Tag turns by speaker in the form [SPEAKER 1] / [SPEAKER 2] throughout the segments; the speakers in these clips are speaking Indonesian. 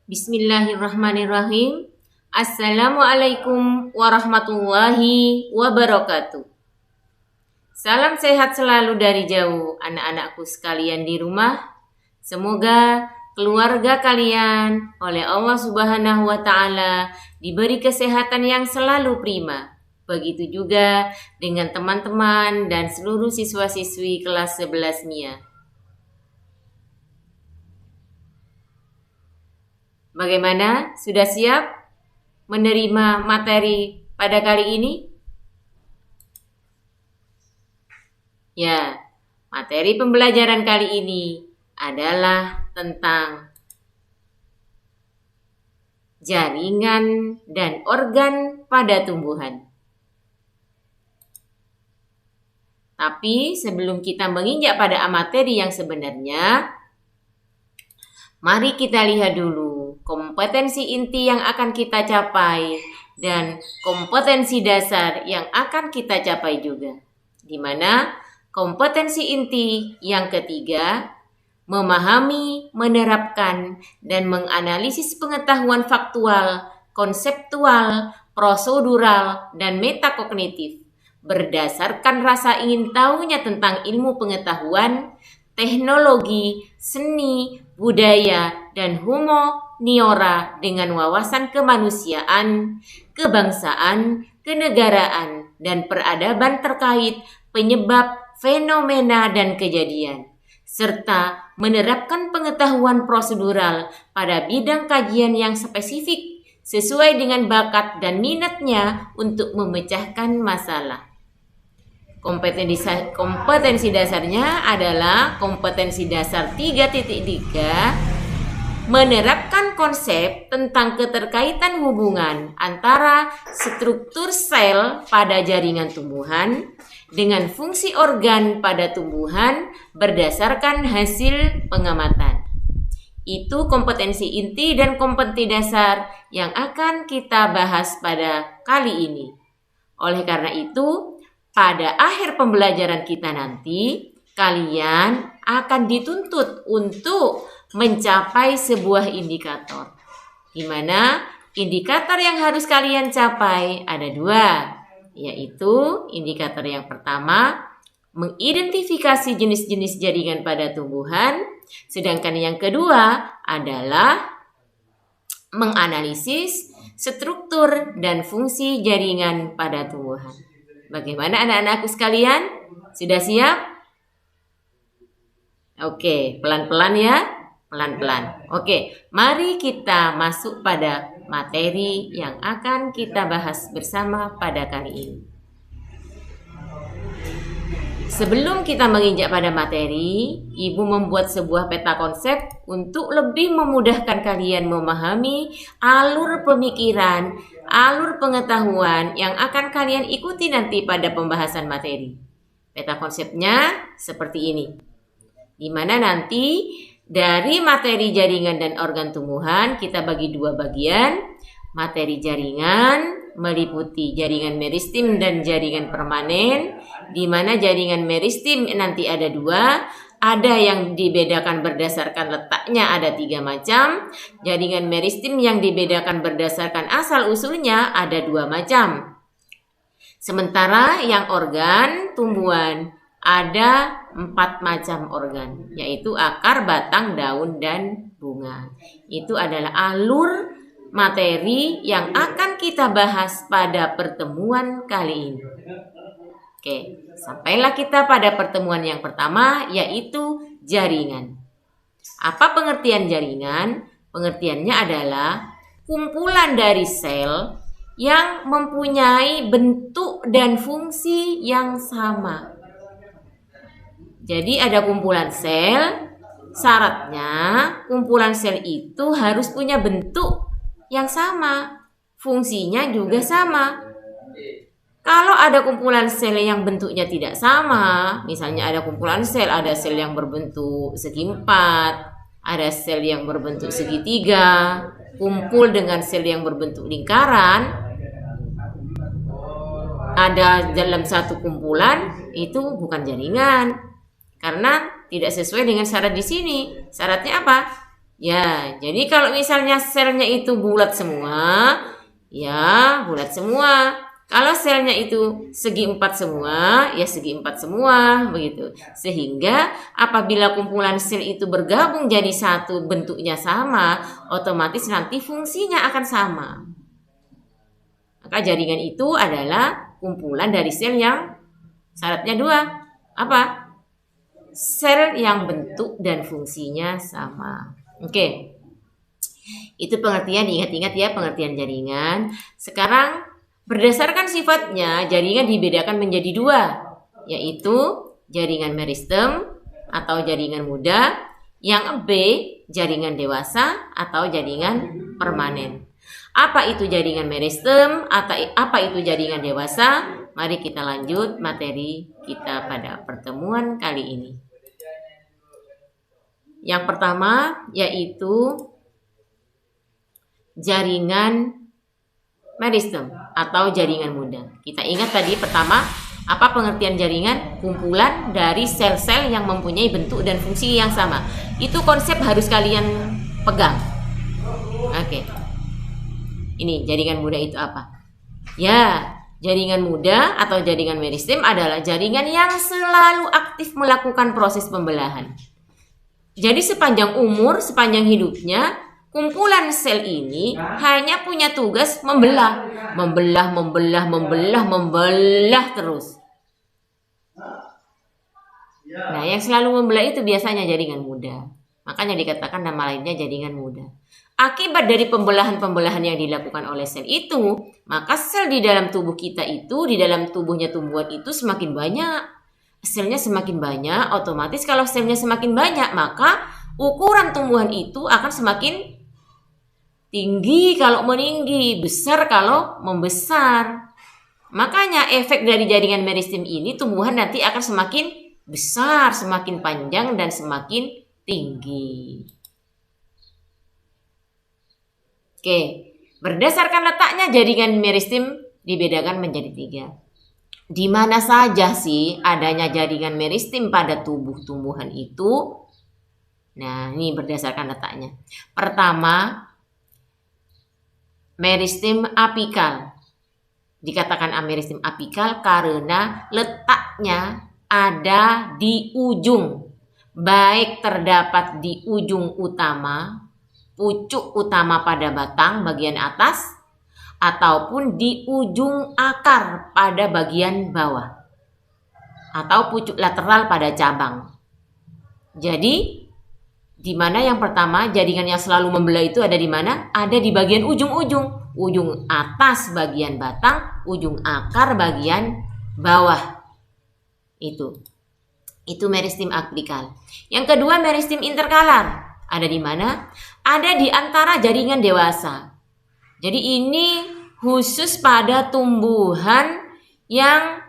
[SPEAKER 1] Bismillahirrahmanirrahim. Assalamualaikum warahmatullahi wabarakatuh. Salam sehat selalu dari jauh, anak-anakku sekalian di rumah. Semoga keluarga kalian oleh Allah Subhanahu wa Ta'ala diberi kesehatan yang selalu prima. Begitu juga dengan teman-teman dan seluruh siswa-siswi kelas 11 MIA. Bagaimana? Sudah siap menerima materi pada kali ini? Ya, materi pembelajaran kali ini adalah tentang jaringan dan organ pada tumbuhan. Tapi sebelum kita menginjak pada materi yang sebenarnya, mari kita lihat dulu kompetensi inti yang akan kita capai dan kompetensi dasar yang akan kita capai juga. Di mana kompetensi inti yang ketiga, memahami, menerapkan, dan menganalisis pengetahuan faktual, konseptual, prosedural, dan metakognitif berdasarkan rasa ingin tahunya tentang ilmu pengetahuan, teknologi, seni, budaya, dan humaniora dengan wawasan kemanusiaan, kebangsaan, kenegaraan, dan peradaban terkait penyebab, fenomena, dan kejadian, serta menerapkan pengetahuan prosedural pada bidang kajian yang spesifik sesuai dengan bakat dan minatnya untuk memecahkan masalah. Kompetensi dasarnya adalah kompetensi dasar 3.3, menerapkan konsep tentang keterkaitan hubungan antara struktur sel pada jaringan tumbuhan dengan fungsi organ pada tumbuhan berdasarkan hasil pengamatan. Itu kompetensi inti dan kompetensi dasar yang akan kita bahas pada kali ini. Oleh karena itu, pada akhir pembelajaran kita nanti, kalian akan dituntut untuk mencapai sebuah indikator. Di mana indikator yang harus kalian capai ada dua, yaitu indikator yang pertama, mengidentifikasi jenis-jenis jaringan pada tumbuhan, sedangkan yang kedua adalah menganalisis struktur dan fungsi jaringan pada tumbuhan. Bagaimana anak-anakku sekalian? Sudah siap? Oke, pelan-pelan ya. Pelan-pelan. Oke, mari kita masuk pada materi yang akan kita bahas bersama pada kali ini. Sebelum kita menginjak pada materi, Ibu membuat sebuah peta konsep untuk lebih memudahkan kalian memahami alur pemikiran, alur pengetahuan yang akan kalian ikuti nanti pada pembahasan materi. Peta konsepnya seperti ini, di mana nanti dari materi jaringan dan organ tumbuhan kita bagi dua bagian. Materi jaringan meliputi jaringan meristem dan jaringan permanen, di mana jaringan meristem nanti ada dua. Ada yang dibedakan berdasarkan letaknya, ada 3 macam. Jaringan meristem yang dibedakan berdasarkan asal-usulnya ada 2 macam. Sementara yang organ tumbuhan ada 4 macam organ, yaitu akar, batang, daun, dan bunga. Itu adalah alur materi yang akan kita bahas pada pertemuan kali ini. Oke, sampailah kita pada pertemuan yang pertama, yaitu jaringan. Apa pengertian jaringan? Pengertiannya adalah kumpulan dari sel yang mempunyai bentuk dan fungsi yang sama. Jadi ada kumpulan sel, syaratnya kumpulan sel itu harus punya bentuk yang sama, fungsinya juga sama. Kalau ada kumpulan sel yang bentuknya tidak sama, misalnya ada kumpulan sel, ada sel yang berbentuk segi 4, ada sel yang berbentuk segitiga, kumpul dengan sel yang berbentuk lingkaran, ada dalam satu kumpulan, itu bukan jaringan. Karena tidak sesuai dengan syarat di sini. Syaratnya apa? Ya, jadi kalau misalnya selnya itu bulat semua, ya bulat semua. Kalau selnya itu segi empat semua, ya segi empat semua, begitu. Sehingga apabila kumpulan sel itu bergabung jadi satu, bentuknya sama, otomatis nanti fungsinya akan sama. Maka jaringan itu adalah kumpulan dari sel yang syaratnya dua. Apa? Sel yang bentuk dan fungsinya sama. Oke. Itu pengertian, ingat-ingat ya pengertian jaringan. Sekarang berdasarkan sifatnya, jaringan dibedakan menjadi dua, yaitu jaringan meristem atau jaringan muda, yang B, jaringan dewasa atau jaringan permanen. Apa itu jaringan meristem atau apa itu jaringan dewasa? Mari kita lanjut materi kita pada pertemuan kali ini. Yang pertama yaitu jaringan meristem atau jaringan muda. Kita ingat tadi pertama, apa pengertian jaringan? Kumpulan dari sel-sel yang mempunyai bentuk dan fungsi yang sama. Itu konsep harus kalian pegang. Oke. Ini jaringan muda itu apa? Ya, jaringan muda atau jaringan meristem adalah jaringan yang selalu aktif melakukan proses pembelahan. Jadi sepanjang umur, sepanjang hidupnya, kumpulan sel ini hanya punya tugas membelah terus. Nah, yang selalu membelah itu biasanya jaringan muda. Makanya dikatakan nama lainnya jaringan muda. Akibat dari pembelahan-pembelahan yang dilakukan oleh sel itu, maka sel di dalam tubuh kita itu, di dalam tubuhnya tumbuhan itu semakin banyak. Selnya semakin banyak, otomatis kalau selnya semakin banyak, maka ukuran tumbuhan itu akan semakin tinggi kalau meninggi, besar kalau membesar. Makanya efek dari jaringan meristem ini, tumbuhan nanti akan semakin besar, semakin panjang, dan semakin tinggi. Oke, berdasarkan letaknya jaringan meristem dibedakan menjadi 3. Di mana saja sih adanya jaringan meristem pada tubuh tumbuhan itu? Nah, ini berdasarkan letaknya. Pertama, meristem apikal. Dikatakan meristem apikal karena letaknya ada di ujung. Baik terdapat di ujung utama, pucuk utama pada batang bagian atas, ataupun di ujung akar pada bagian bawah, atau pucuk lateral pada cabang. Jadi, di mana yang pertama jaringan yang selalu membelah itu ada di mana? Ada di bagian ujung-ujung, ujung atas bagian batang, ujung akar bagian bawah. Itu meristem apikal. Yang kedua meristem interkalar. Ada di mana? Ada di antara jaringan dewasa. Jadi ini khusus pada tumbuhan yang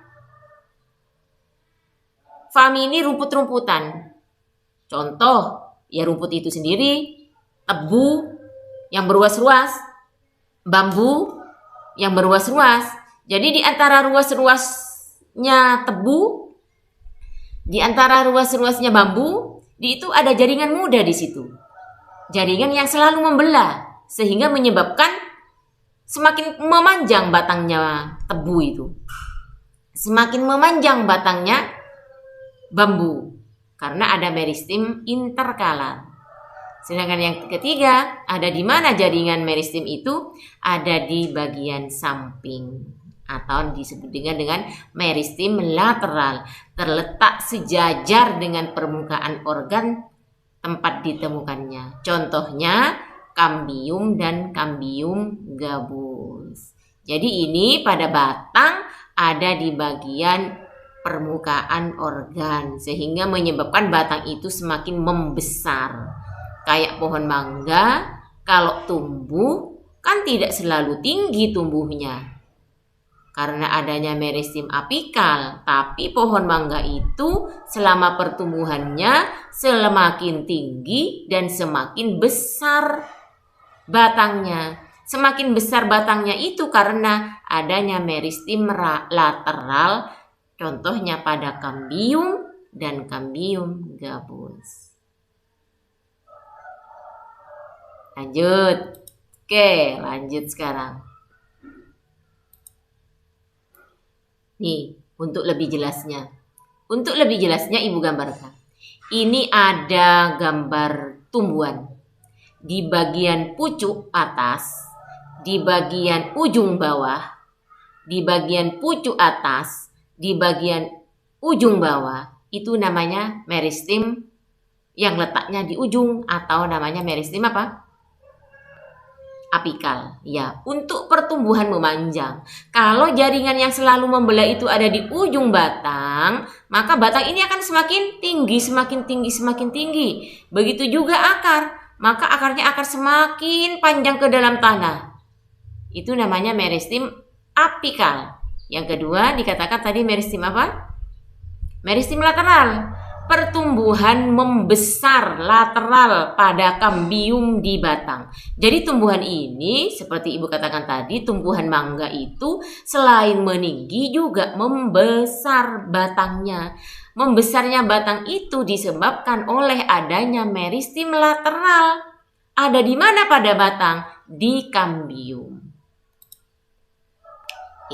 [SPEAKER 1] famili rumput-rumputan. Contoh, ya rumput itu sendiri, tebu yang beruas-ruas, bambu yang beruas-ruas. Jadi di antara ruas-ruasnya tebu, di antara ruas-ruasnya bambu, itu ada jaringan muda di situ. Jaringan yang selalu membelah sehingga menyebabkan semakin memanjang batangnya tebu itu. Semakin memanjang batangnya bambu. Karena ada meristem interkalar. Sedangkan yang ketiga, ada di mana jaringan meristem itu? Ada di bagian samping. Atau disebut dengan meristem lateral. Terletak sejajar dengan permukaan organ tempat ditemukannya. Contohnya, kambium dan kambium gabus. Jadi ini pada batang ada di bagian permukaan organ sehingga menyebabkan batang itu semakin membesar. Kayak pohon mangga kalau tumbuh kan tidak selalu tinggi tumbuhnya karena adanya meristem apikal, tapi pohon mangga itu selama pertumbuhannya semakin tinggi dan semakin besar batangnya. Semakin besar batangnya itu karena adanya meristem lateral, contohnya pada kambium dan kambium gabus. Lanjut. Oke, lanjut sekarang. Nih, untuk lebih jelasnya. Untuk lebih jelasnya Ibu gambarkan. Ini ada gambar tumbuhan. Di bagian pucuk atas, di bagian ujung bawah, di bagian pucuk atas, di bagian ujung bawah, itu namanya meristem yang letaknya di ujung atau namanya meristem apa? Apikal. Ya, untuk pertumbuhan memanjang. Kalau jaringan yang selalu membelah itu ada di ujung batang, maka batang ini akan semakin tinggi, semakin tinggi, semakin tinggi. Begitu juga akar, maka akarnya akan semakin panjang ke dalam tanah. Itu namanya meristem apikal. Yang kedua dikatakan tadi meristem apa? Meristem lateral. Pertumbuhan membesar lateral pada kambium di batang. Jadi tumbuhan ini seperti Ibu katakan tadi, tumbuhan mangga itu selain meninggi juga membesar batangnya. Membesarnya batang itu disebabkan oleh adanya meristem lateral. Ada di mana pada batang? Di kambium.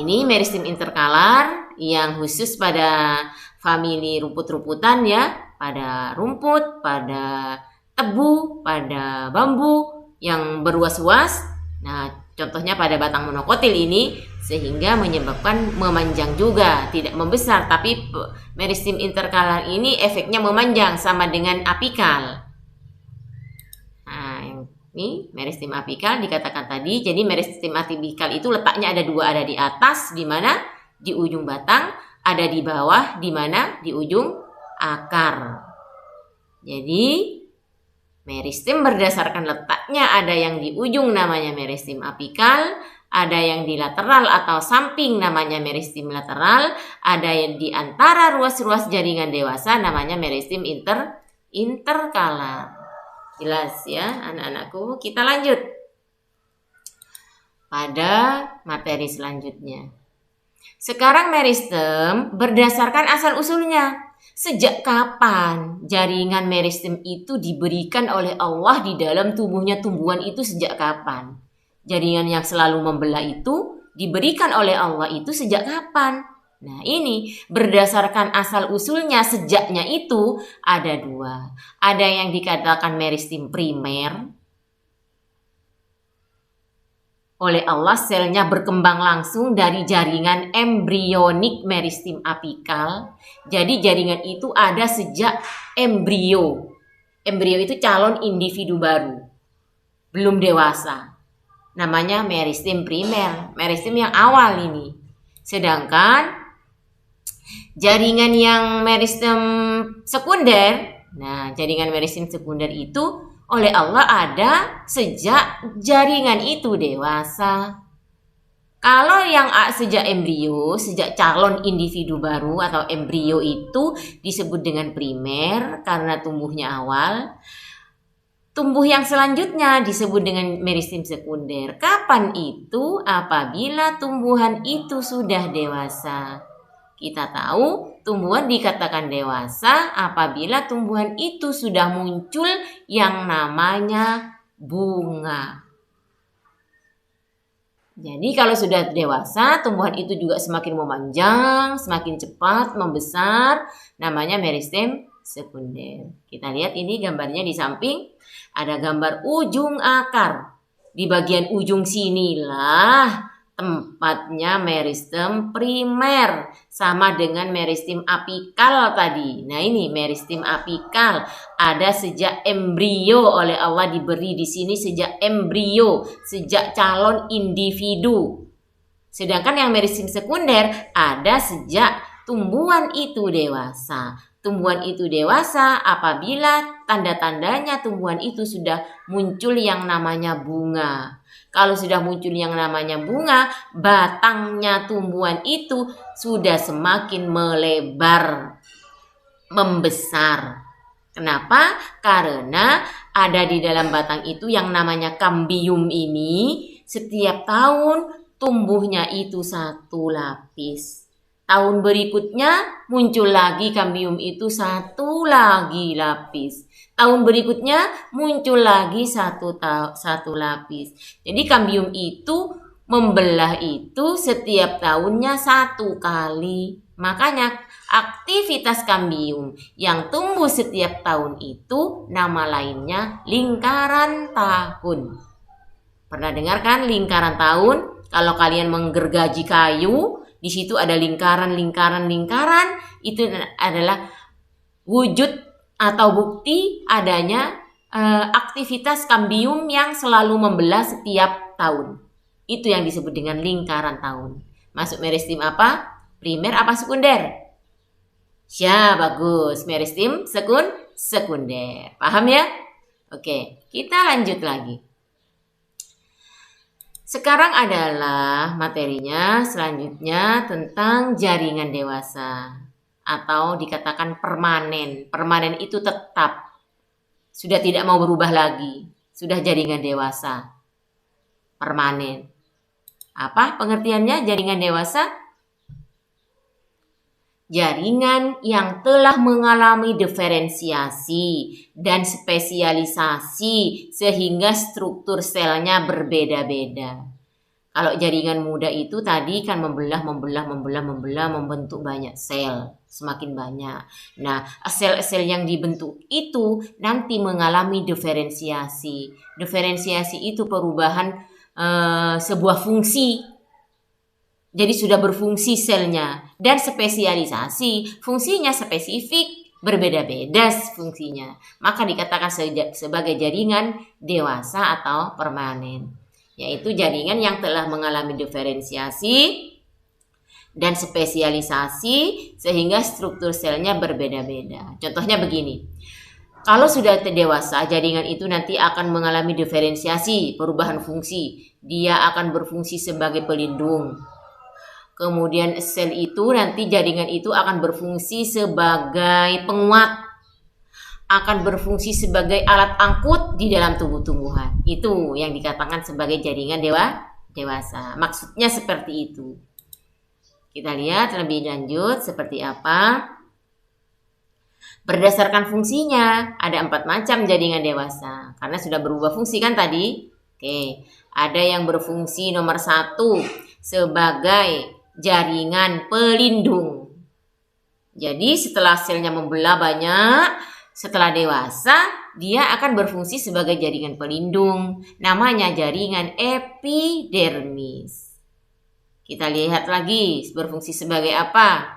[SPEAKER 1] Ini meristem interkalar yang khusus pada famili rumput-rumputan ya, pada rumput, pada tebu, pada bambu yang beruas-uas. Nah, contohnya pada batang monokotil ini sehingga menyebabkan memanjang juga, tidak membesar, tapi meristem interkalar ini efeknya memanjang sama dengan apikal. Nah, ini meristem apikal dikatakan tadi. Jadi meristem apikal itu letaknya ada dua, ada di atas di mana di ujung batang, ada di bawah di mana di ujung akar. Jadi meristem berdasarkan letaknya ada yang di ujung namanya meristem apikal, ada yang di lateral atau samping namanya meristem lateral, ada yang di antara ruas-ruas jaringan dewasa namanya meristem interkalar. Jelas ya anak-anakku? Kita lanjut pada materi selanjutnya. Sekarang meristem berdasarkan asal-usulnya. Sejak kapan jaringan meristem itu diberikan oleh Allah di dalam tubuhnya tumbuhan itu sejak kapan? Jaringan yang selalu membelah itu diberikan oleh Allah itu sejak kapan? Nah ini berdasarkan asal-usulnya sejaknya itu ada dua. Ada yang dikatakan meristem primer. Oleh Allah selnya berkembang langsung dari jaringan embrionik meristem apikal. Jadi jaringan itu ada sejak embrio. Embrio itu calon individu baru. Belum dewasa. Namanya meristem primer. Meristem yang awal ini. Sedangkan jaringan yang meristem sekunder. Nah jaringan meristem sekunder itu oleh Allah ada sejak jaringan itu dewasa. Kalau yang sejak embrio, sejak calon individu baru atau embrio itu disebut dengan primer karena tumbuhnya awal. Tumbuh yang selanjutnya disebut dengan meristem sekunder. Kapan itu? Apabila tumbuhan itu sudah dewasa. Kita tahu tumbuhan dikatakan dewasa apabila tumbuhan itu sudah muncul yang namanya bunga. Jadi kalau sudah dewasa, tumbuhan itu juga semakin memanjang, semakin cepat membesar, namanya meristem sekunder. Kita lihat ini gambarnya di samping, ada gambar ujung akar. Di bagian ujung sinilah tempatnya meristem primer sama dengan meristem apikal tadi. Nah ini meristem apikal ada sejak embrio oleh Allah diberi di sini sejak embrio, sejak calon individu. Sedangkan yang meristem sekunder ada sejak tumbuhan itu dewasa. Tumbuhan itu dewasa apabila tanda-tandanya tumbuhan itu sudah muncul yang namanya bunga. Kalau sudah muncul yang namanya bunga, batangnya tumbuhan itu sudah semakin melebar, membesar. Kenapa? Karena ada di dalam batang itu yang namanya kambium ini setiap tahun tumbuhnya itu satu lapis. Tahun berikutnya muncul lagi kambium itu satu lagi lapis. Tahun berikutnya muncul lagi satu lapis. Jadi kambium itu membelah itu setiap tahunnya satu kali. Makanya aktivitas kambium yang tumbuh setiap tahun itu nama lainnya lingkaran tahun. Pernah dengar kan lingkaran tahun? Kalau kalian menggergaji kayu, di situ ada lingkaran. Itu adalah wujud atau bukti adanya aktivitas kambium yang selalu membelah setiap tahun. Itu yang disebut dengan lingkaran tahun. Masuk meristem apa? Primer apa sekunder? Ya, bagus. Meristem sekunder. Paham ya? Oke, kita lanjut lagi. Sekarang adalah materinya selanjutnya tentang jaringan dewasa atau dikatakan permanen. Permanen itu tetap, sudah tidak mau berubah lagi, sudah jaringan dewasa, permanen. Apa pengertiannya jaringan dewasa? Jaringan yang telah mengalami diferensiasi dan spesialisasi sehingga struktur selnya berbeda-beda. Kalau jaringan muda itu tadi kan membelah, membentuk banyak sel, semakin banyak. Nah, sel-sel yang dibentuk itu nanti mengalami diferensiasi. Diferensiasi itu perubahan sebuah fungsi. Jadi sudah berfungsi selnya, dan spesialisasi, fungsinya spesifik, berbeda-beda fungsinya. Maka dikatakan sebagai jaringan dewasa atau permanen, yaitu jaringan yang telah mengalami diferensiasi dan spesialisasi sehingga struktur selnya berbeda-beda. Contohnya begini, kalau sudah dewasa, jaringan itu nanti akan mengalami diferensiasi, perubahan fungsi. Dia akan berfungsi sebagai pelindung. Kemudian sel itu nanti jaringan itu akan berfungsi sebagai penguat, akan berfungsi sebagai alat angkut di dalam tubuh tumbuhan. Itu yang dikatakan sebagai jaringan dewasa. Maksudnya seperti itu. Kita lihat lebih lanjut seperti apa. Berdasarkan fungsinya, ada 4 macam jaringan dewasa. Karena sudah berubah fungsi kan tadi. Oke, ada yang berfungsi nomor 1 sebagai jaringan pelindung. Jadi setelah selnya membelah banyak, setelah dewasa, dia akan berfungsi sebagai jaringan pelindung. Namanya jaringan epidermis. Kita lihat lagi berfungsi sebagai apa?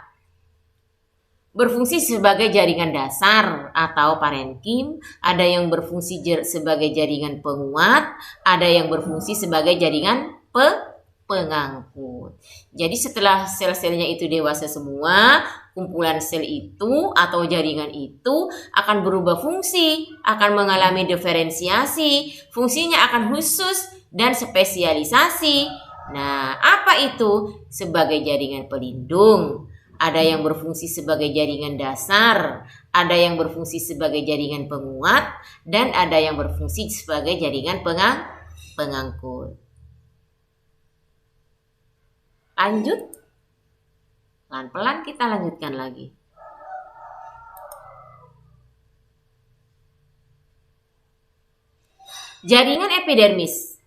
[SPEAKER 1] Berfungsi sebagai jaringan dasar atau parenkim, ada yang berfungsi sebagai jaringan penguat, ada yang berfungsi sebagai jaringan pengangkut. Jadi setelah sel-selnya itu dewasa semua, kumpulan sel itu atau jaringan itu akan berubah fungsi, akan mengalami diferensiasi, fungsinya akan khusus dan spesialisasi. Nah, apa itu? Sebagai jaringan pelindung, ada yang berfungsi sebagai jaringan dasar, ada yang berfungsi sebagai jaringan penguat, dan ada yang berfungsi sebagai jaringan pengangkut. Lanjut, pelan-pelan kita lanjutkan lagi. Jaringan epidermis.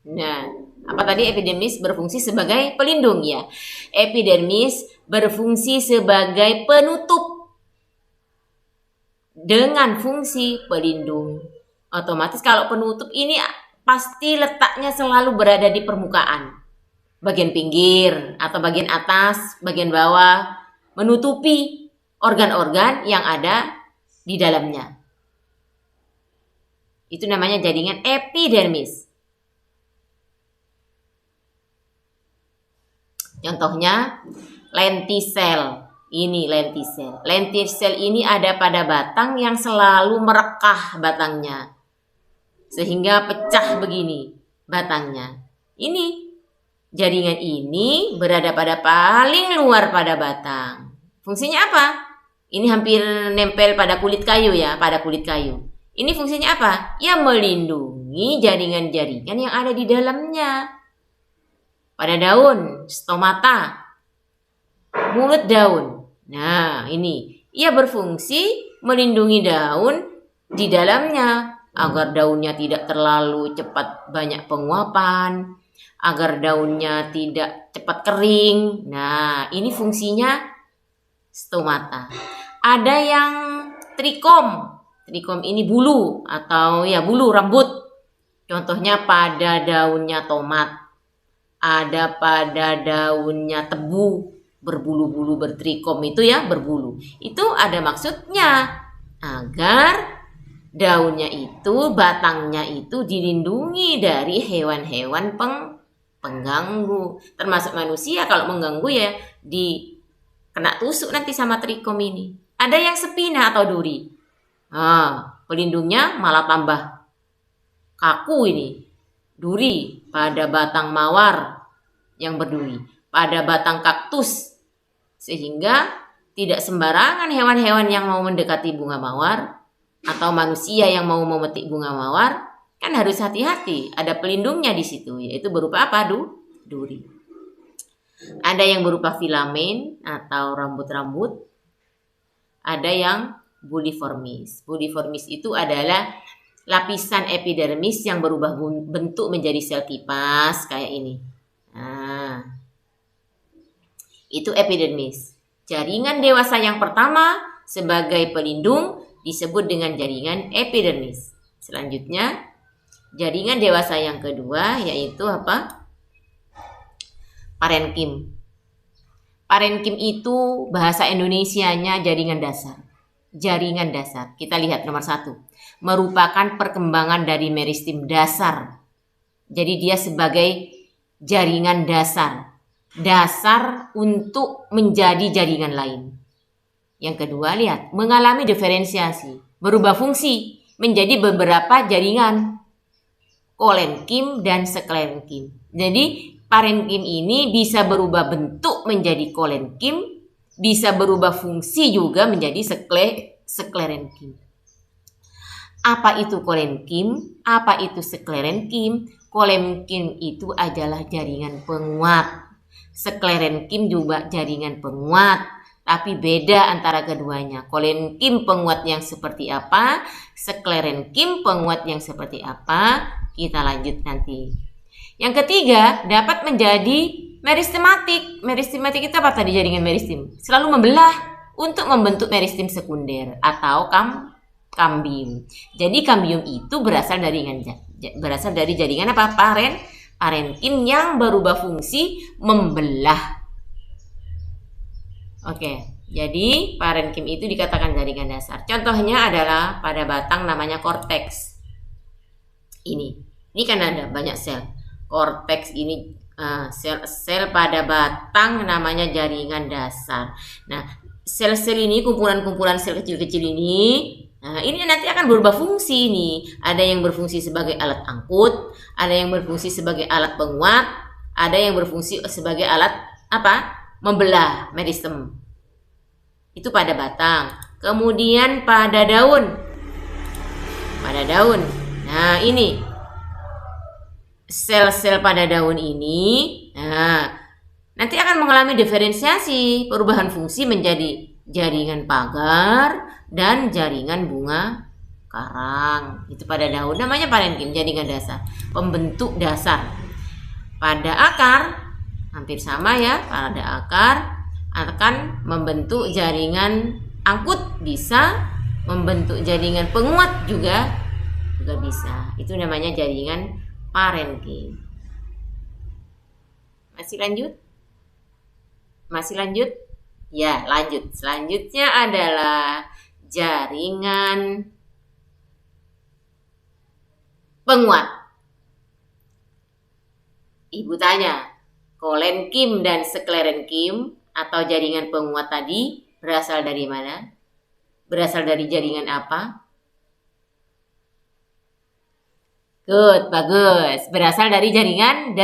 [SPEAKER 1] Nah, apa tadi epidermis berfungsi sebagai pelindung ya? Epidermis berfungsi sebagai penutup dengan fungsi pelindung. Otomatis kalau penutup ini pasti letaknya selalu berada di permukaan, bagian pinggir atau bagian atas, bagian bawah, menutupi organ-organ yang ada di dalamnya. Itu namanya jaringan epidermis. Contohnya lentisel. Ini lentisel. Lentisel ini ada pada batang yang selalu merekah batangnya, sehingga pecah begini batangnya. Ini jaringan ini berada pada paling luar pada batang. Fungsinya apa? Ini hampir nempel pada kulit kayu ya, pada kulit kayu. Ini fungsinya apa? Ya melindungi jaringan-jaringan yang ada di dalamnya. Pada daun, stomata, mulut daun. Nah, ini ia berfungsi melindungi daun di dalamnya agar daunnya tidak terlalu cepat banyak penguapan, agar daunnya tidak cepat kering. Nah, ini fungsinya stomata. Ada yang trikom. Trikom ini bulu atau ya bulu rambut. Contohnya pada daunnya tomat. Ada pada daunnya tebu, berbulu-bulu, bertrikom itu ya, berbulu. Itu ada maksudnya agar daunnya itu, batangnya itu dilindungi dari hewan-hewan pengganggu. Termasuk manusia kalau mengganggu ya kena tusuk nanti sama trikom ini. Ada yang sepina atau duri. Pelindungnya malah tambah kaku ini. Duri pada batang mawar yang berduri, pada batang kaktus, sehingga tidak sembarangan hewan-hewan yang mau mendekati bunga mawar atau manusia yang mau memetik bunga mawar kan harus hati-hati. Ada pelindungnya di situ, yaitu berupa apa? Duri. Ada yang berupa filamen atau rambut-rambut. Ada yang buliformis. Buliformis itu adalah lapisan epidermis yang berubah bentuk menjadi sel tipas kayak ini. Nah, itu epidermis. Jaringan dewasa yang pertama sebagai pelindung disebut dengan jaringan epidermis. Selanjutnya, jaringan dewasa yang kedua yaitu apa? Parenkim. Parenkim itu bahasa Indonesianya jaringan dasar. Jaringan dasar. Kita lihat nomor 1. Merupakan perkembangan dari meristem dasar. Jadi dia sebagai jaringan dasar. Dasar untuk menjadi jaringan lain. Yang kedua, lihat. Mengalami diferensiasi. Berubah fungsi menjadi beberapa jaringan. Kolenkim dan sklerenkim. Jadi parenkim ini bisa berubah bentuk menjadi kolenkim. Bisa berubah fungsi juga menjadi sklerenkim. Apa itu kolenkim? Apa itu sklerenkim? Kolenkim itu adalah jaringan penguat. Sklerenkim juga jaringan penguat. Tapi beda antara keduanya. Kolenkim penguat yang seperti apa? Sklerenkim penguat yang seperti apa? Kita lanjut nanti. Yang ketiga, dapat menjadi meristematik. Meristematik itu apa tadi jaringan meristem? Selalu membelah untuk membentuk meristem sekunder atau kambium. Jadi kambium itu berasal dari jaringan apa? Parenkim yang berubah fungsi membelah. Oke, jadi parenkim itu dikatakan jaringan dasar. Contohnya adalah pada batang namanya korteks. Ini kan ada banyak sel. Korteks ini sel pada batang namanya jaringan dasar. Nah, sel-sel ini, kumpulan-kumpulan sel kecil-kecil ini, nah ini nanti akan berubah fungsi nih. Ada yang berfungsi sebagai alat angkut, ada yang berfungsi sebagai alat penguat, ada yang berfungsi sebagai alat apa? Membelah meristem. Itu pada batang. Kemudian pada daun. Pada daun. Nah, ini sel-sel pada daun ini, nah nanti akan mengalami diferensiasi, perubahan fungsi menjadi jaringan pagar dan jaringan bunga karang. Itu pada daun, namanya parenkim, jaringan dasar, pembentuk dasar. Pada akar hampir sama ya. Pada akar akan membentuk jaringan angkut, bisa membentuk jaringan penguat juga bisa. Itu namanya jaringan parenkim. Masih lanjut? Ya, lanjut. Selanjutnya adalah jaringan penguat. Ibu tanya, kolenkim dan sklerenkim atau jaringan penguat tadi berasal dari mana? Berasal dari jaringan apa? Good, bagus. Berasal dari jaringan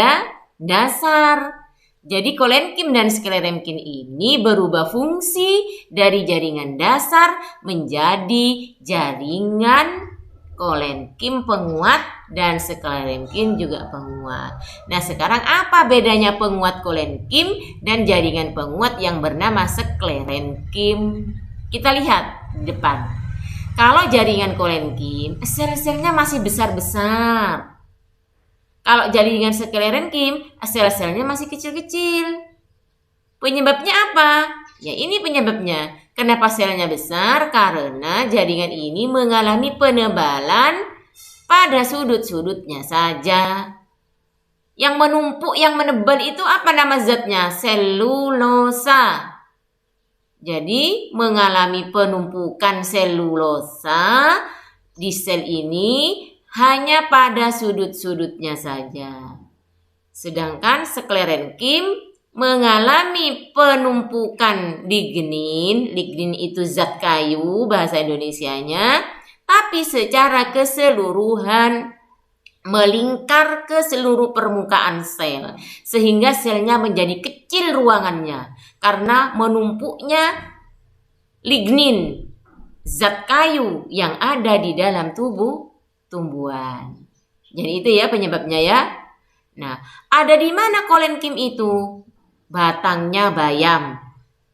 [SPEAKER 1] dasar. Jadi kolenkim dan sklerenkim ini berubah fungsi dari jaringan dasar menjadi jaringan kolenkim penguat dan sklerenkim juga penguat. Nah, sekarang apa bedanya penguat kolenkim dan jaringan penguat yang bernama sklerenkim? Kita lihat di depan. Kalau jaringan kolenkim, sel-selnya masih besar-besar. Kalau jaringan sklerenkim, sel-selnya masih kecil-kecil. Penyebabnya apa? Ya, ini penyebabnya. Kenapa selnya besar? Karena jaringan ini mengalami penebalan pada sudut-sudutnya saja. Yang menumpuk, yang menebal itu apa nama zatnya? Selulosa. Jadi mengalami penumpukan selulosa di sel ini hanya pada sudut-sudutnya saja. Sedangkan sklerenkim mengalami penumpukan lignin. Lignin itu zat kayu bahasa Indonesianya, tapi secara keseluruhan melingkar ke seluruh permukaan sel sehingga selnya menjadi kecil ruangannya karena menumpuknya lignin, zat kayu yang ada di dalam tubuh tumbuhan. Jadi itu ya penyebabnya ya. Nah, ada di mana kolenkim itu? Batangnya bayam.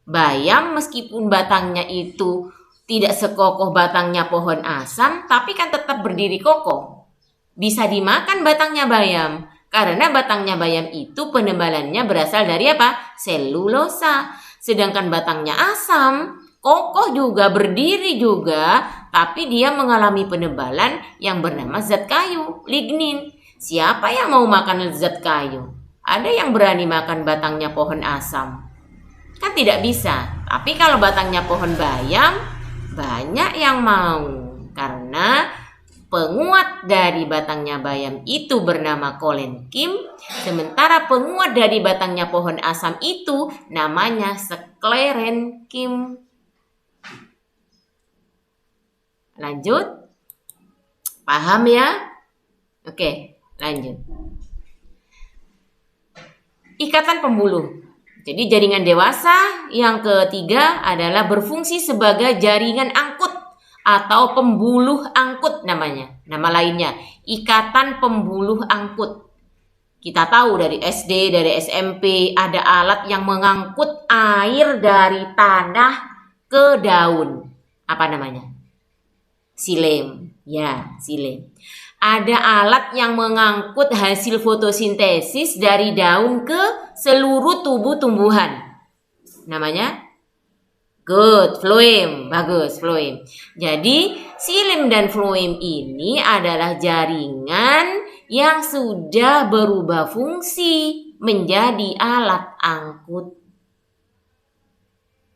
[SPEAKER 1] Bayam meskipun batangnya itu tidak sekokoh batangnya pohon asam, tapi kan tetap berdiri kokoh. Bisa dimakan batangnya bayam. Karena batangnya bayam itu penebalannya berasal dari apa? Selulosa. Sedangkan batangnya asam, kokoh juga, berdiri juga, tapi dia mengalami penebalan yang bernama zat kayu, lignin. Siapa yang mau makan zat kayu? Ada yang berani makan batangnya pohon asam? Kan tidak bisa. Tapi kalau batangnya pohon bayam, banyak yang mau. Karena penguat dari batangnya bayam itu bernama kolenkim. Sementara penguat dari batangnya pohon asam itu namanya sklerenkim. Lanjut. Paham ya? Oke, lanjut. Ikatan pembuluh. Jadi jaringan dewasa yang ketiga adalah berfungsi sebagai jaringan angkut atau pembuluh angkut namanya. Nama lainnya ikatan pembuluh angkut. Kita tahu dari SD, dari SMP ada alat yang mengangkut air dari tanah ke daun. Apa namanya? Silem. Ya, silem. Ada alat yang mengangkut hasil fotosintesis dari daun ke seluruh tubuh tumbuhan. Namanya good, phloem. Bagus, phloem. Jadi, silem dan phloem ini adalah jaringan yang sudah berubah fungsi menjadi alat angkut.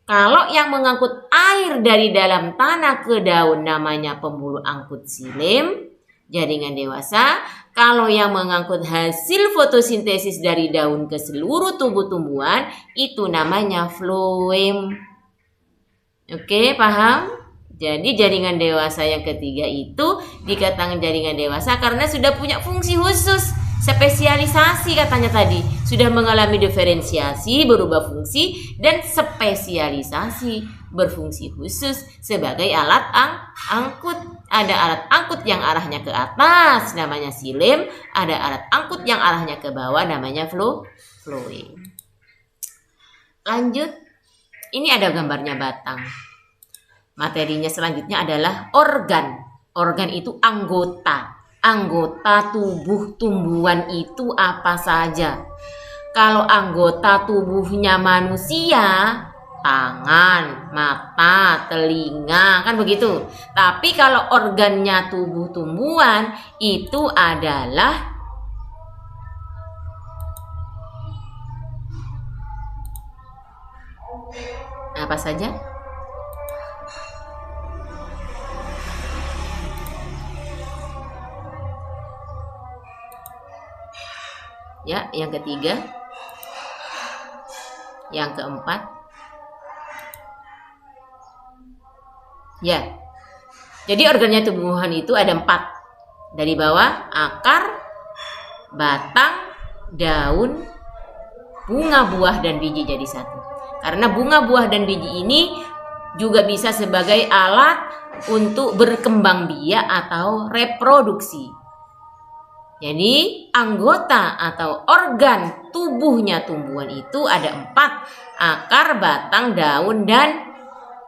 [SPEAKER 1] Kalau yang mengangkut air dari dalam tanah ke daun namanya pembuluh angkut silem, jaringan dewasa. Kalau yang mengangkut hasil fotosintesis dari daun ke seluruh tubuh tumbuhan itu namanya phloem. Oke, paham? Jadi jaringan dewasa yang ketiga itu dikatakan jaringan dewasa karena sudah punya fungsi khusus, spesialisasi katanya tadi. Sudah mengalami diferensiasi, berubah fungsi, dan spesialisasi, berfungsi khusus sebagai alat angkut. Ada alat angkut yang arahnya ke atas namanya silem, ada alat angkut yang arahnya ke bawah namanya phloem. Lanjut, ini ada gambarnya batang. Materinya selanjutnya adalah organ. Organ itu anggota. Anggota tubuh tumbuhan itu apa saja? Kalau anggota tubuhnya manusia, tangan, mata, telinga, kan begitu. Tapi kalau organnya tubuh tumbuhan itu adalah apa saja? Ya, yang ketiga. Yang keempat. Ya. Jadi organnya tumbuhan itu ada 4. Dari bawah, akar, batang, daun, bunga, buah, dan biji jadi satu. Karena bunga, buah, dan biji ini juga bisa sebagai alat untuk berkembang biak atau reproduksi. Jadi anggota atau organ tubuhnya tumbuhan itu ada 4: akar, batang, daun, dan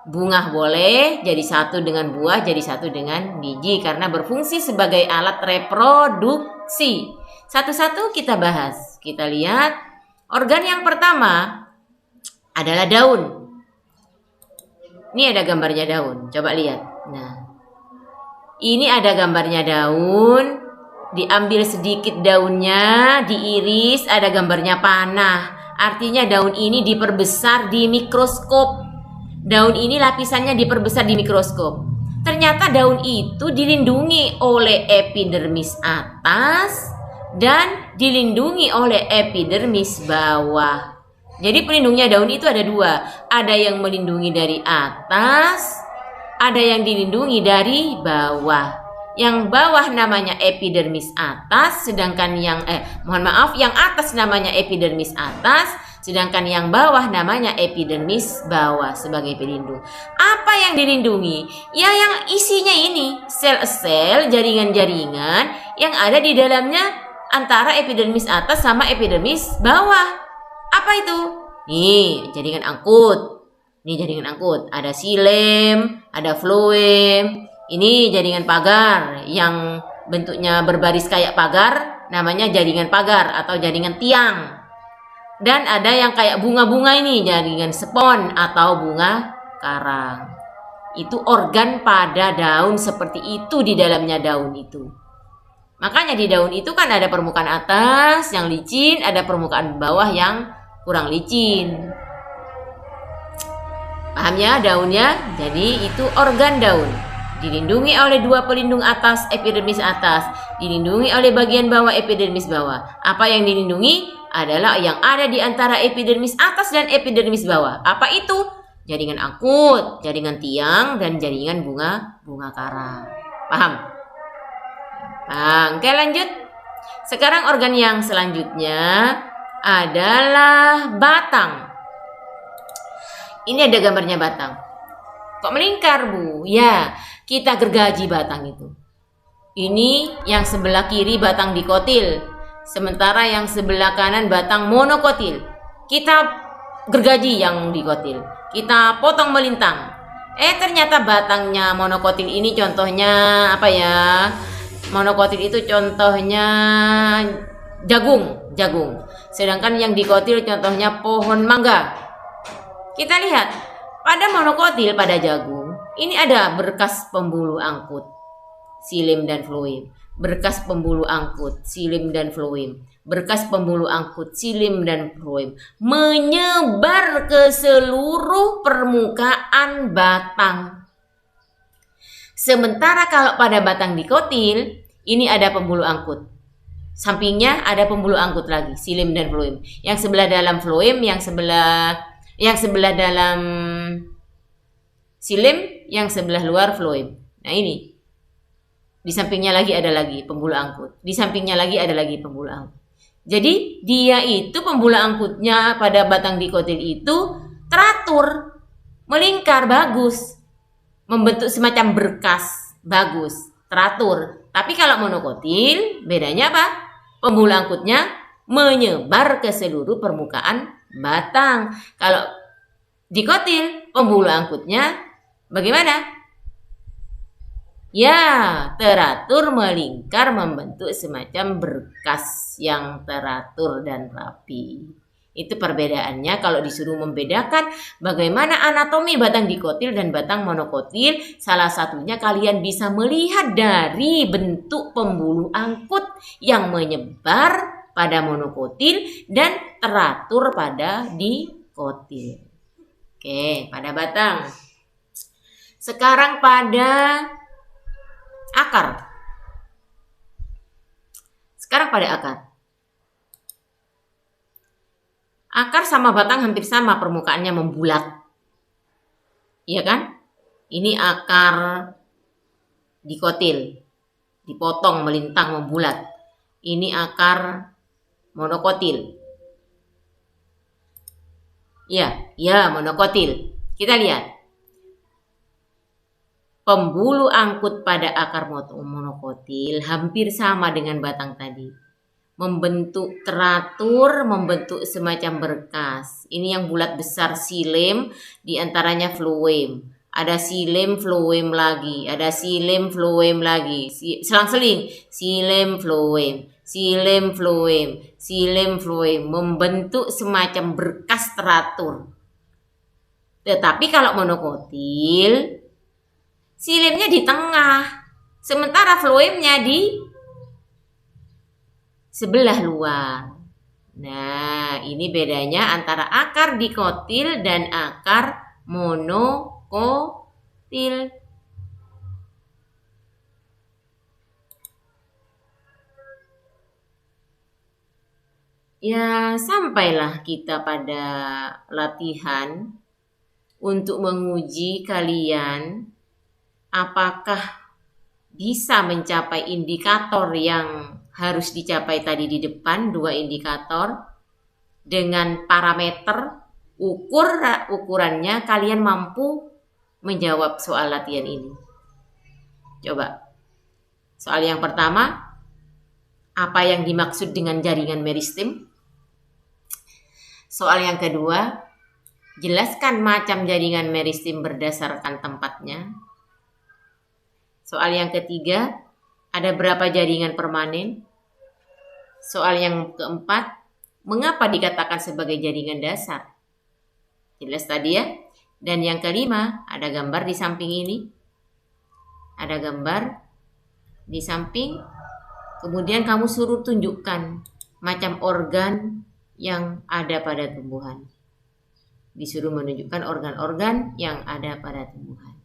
[SPEAKER 1] bunga. Boleh jadi satu dengan buah, jadi satu dengan biji karena berfungsi sebagai alat reproduksi. Satu-satu kita bahas. Kita lihat organ yang pertama adalah daun. Ini ada gambarnya daun, coba lihat. Nah, ini ada gambarnya daun. Diambil sedikit daunnya, diiris, ada gambarnya panah. Artinya daun ini diperbesar di mikroskop. Daun ini lapisannya diperbesar di mikroskop. Ternyata daun itu dilindungi oleh epidermis atas dan dilindungi oleh epidermis bawah. Jadi pelindungnya daun itu ada 2. Ada yang melindungi dari atas, ada yang dilindungi dari bawah. Yang bawah namanya epidermis atas, sedangkan yang yang atas namanya epidermis atas, sedangkan yang bawah namanya epidermis bawah sebagai pelindung. Apa yang dilindungi? Ya yang isinya ini, sel-sel, jaringan-jaringan yang ada di dalamnya antara epidermis atas sama epidermis bawah. Apa itu? Nih, jaringan angkut. Ini jaringan angkut, ada xilem, ada floem. Ini jaringan pagar yang bentuknya berbaris kayak pagar, namanya jaringan pagar atau jaringan tiang. Dan ada yang kayak bunga-bunga ini, jaringan spon atau bunga karang. Itu organ pada daun seperti itu di dalamnya daun itu. Makanya di daun itu kan ada permukaan atas yang licin, ada permukaan bawah yang kurang licin. Paham ya daunnya? Jadi itu organ daun. Dilindungi oleh 2 pelindung atas, epidermis atas, dilindungi oleh bagian bawah, epidermis bawah. Apa yang dilindungi adalah yang ada di antara epidermis atas dan epidermis bawah. Apa itu? Jaringan angkut, jaringan tiang, dan jaringan bunga karang. Paham? Oke, lanjut. Sekarang organ yang selanjutnya adalah batang. Ini ada gambarnya batang. Kok melingkar, Bu? Ya, kita gergaji batang itu. Ini yang sebelah kiri batang dikotil, sementara yang sebelah kanan batang monokotil. Kita gergaji yang dikotil, kita potong melintang. Ternyata batangnya monokotil ini contohnya apa ya? Monokotil itu contohnya jagung. Sedangkan yang dikotil contohnya pohon mangga. Kita lihat. Pada monokotil, pada jagung, ini ada berkas pembuluh angkut, xilem dan floem. Berkas pembuluh angkut, xilem dan floem. Berkas pembuluh angkut, xilem dan floem menyebar ke seluruh permukaan batang. Sementara kalau pada batang dikotil, ini ada pembuluh angkut. Sampingnya ada pembuluh angkut lagi, xilem dan floem. Yang sebelah dalam floem, yang sebelah dalam xilem, yang sebelah luar floem. Nah ini. Di sampingnya lagi ada lagi pembuluh angkut. Di sampingnya lagi ada lagi pembuluh angkut. Jadi dia itu pembuluh angkutnya pada batang dikotil itu teratur, melingkar, bagus. Membentuk semacam berkas, bagus, teratur. Tapi kalau monokotil, bedanya apa? Pembuluh angkutnya menyebar ke seluruh permukaan batang. Kalau dikotil, pembuluh angkutnya bagaimana? Ya, teratur, melingkar, membentuk semacam berkas yang teratur dan rapi. Itu perbedaannya kalau disuruh membedakan bagaimana anatomi batang dikotil dan batang monokotil. Salah satunya kalian bisa melihat dari bentuk pembuluh angkut yang menyebar pada monokotil dan teratur pada dikotil. Oke, pada batang. Sekarang pada akar. Akar sama batang hampir sama, permukaannya membulat. Iya kan? Ini akar dikotil, dipotong, melintang, membulat. Ini akar monokotil. Ya, monokotil. Kita lihat. pembuluh angkut pada akar monokotil hampir sama dengan batang tadi. Membentuk teratur, membentuk semacam berkas. Ini yang bulat besar silem, diantaranya phloem. Ada silem, phloem lagi. Ada silem, phloem lagi. Selang-seling. Silem, phloem. Silem, phloem. Silem, phloem. Membentuk semacam berkas teratur. Tetapi kalau monokotil, silemnya di tengah. Sementara phloemnya di sebelah luar. Nah, ini bedanya antara akar dikotil dan akar monokotil. Ya, sampailah kita pada latihan untuk menguji kalian apakah bisa mencapai indikator yang harus dicapai tadi di depan, 2 indikator dengan parameter ukurannya kalian mampu menjawab soal latihan ini. Coba. Soal yang pertama, apa yang dimaksud dengan jaringan meristem? Soal yang kedua, jelaskan macam jaringan meristem berdasarkan tempatnya. Soal yang ketiga, ada berapa jaringan permanen? Soal yang keempat, mengapa dikatakan sebagai jaringan dasar? Jelas tadi ya. Dan yang kelima, ada gambar di samping ini. Ada gambar di samping. Kemudian kamu suruh tunjukkan macam organ yang ada pada tumbuhan. Disuruh menunjukkan organ-organ yang ada pada tumbuhan.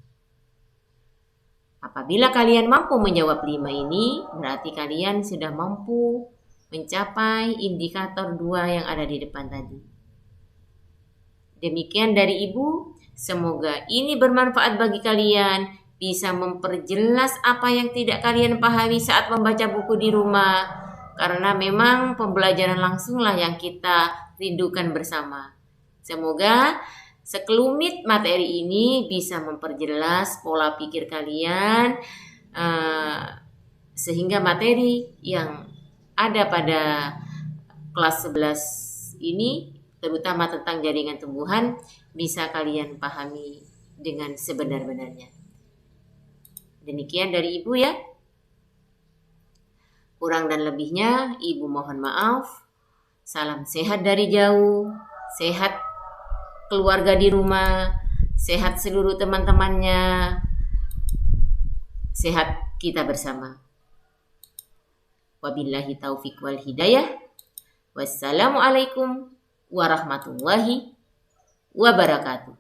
[SPEAKER 1] Apabila kalian mampu menjawab 5 ini, berarti kalian sudah mampu mencapai indikator 2 yang ada di depan tadi. Demikian dari Ibu, semoga ini bermanfaat bagi kalian, bisa memperjelas apa yang tidak kalian pahami saat membaca buku di rumah, karena memang pembelajaran langsunglah yang kita rindukan bersama. Semoga sekelumit materi ini bisa memperjelas pola pikir kalian, sehingga materi yang ada pada kelas 11 ini, terutama tentang jaringan tumbuhan, bisa kalian pahami dengan sebenar-benarnya. Demikian dari Ibu ya. Kurang dan lebihnya Ibu mohon maaf. Salam sehat dari jauh, sehat keluarga di rumah, sehat seluruh teman-temannya, sehat kita bersama. Wabillahi taufiq wal hidayah. Wassalamualaikum warahmatullahi wabarakatuh.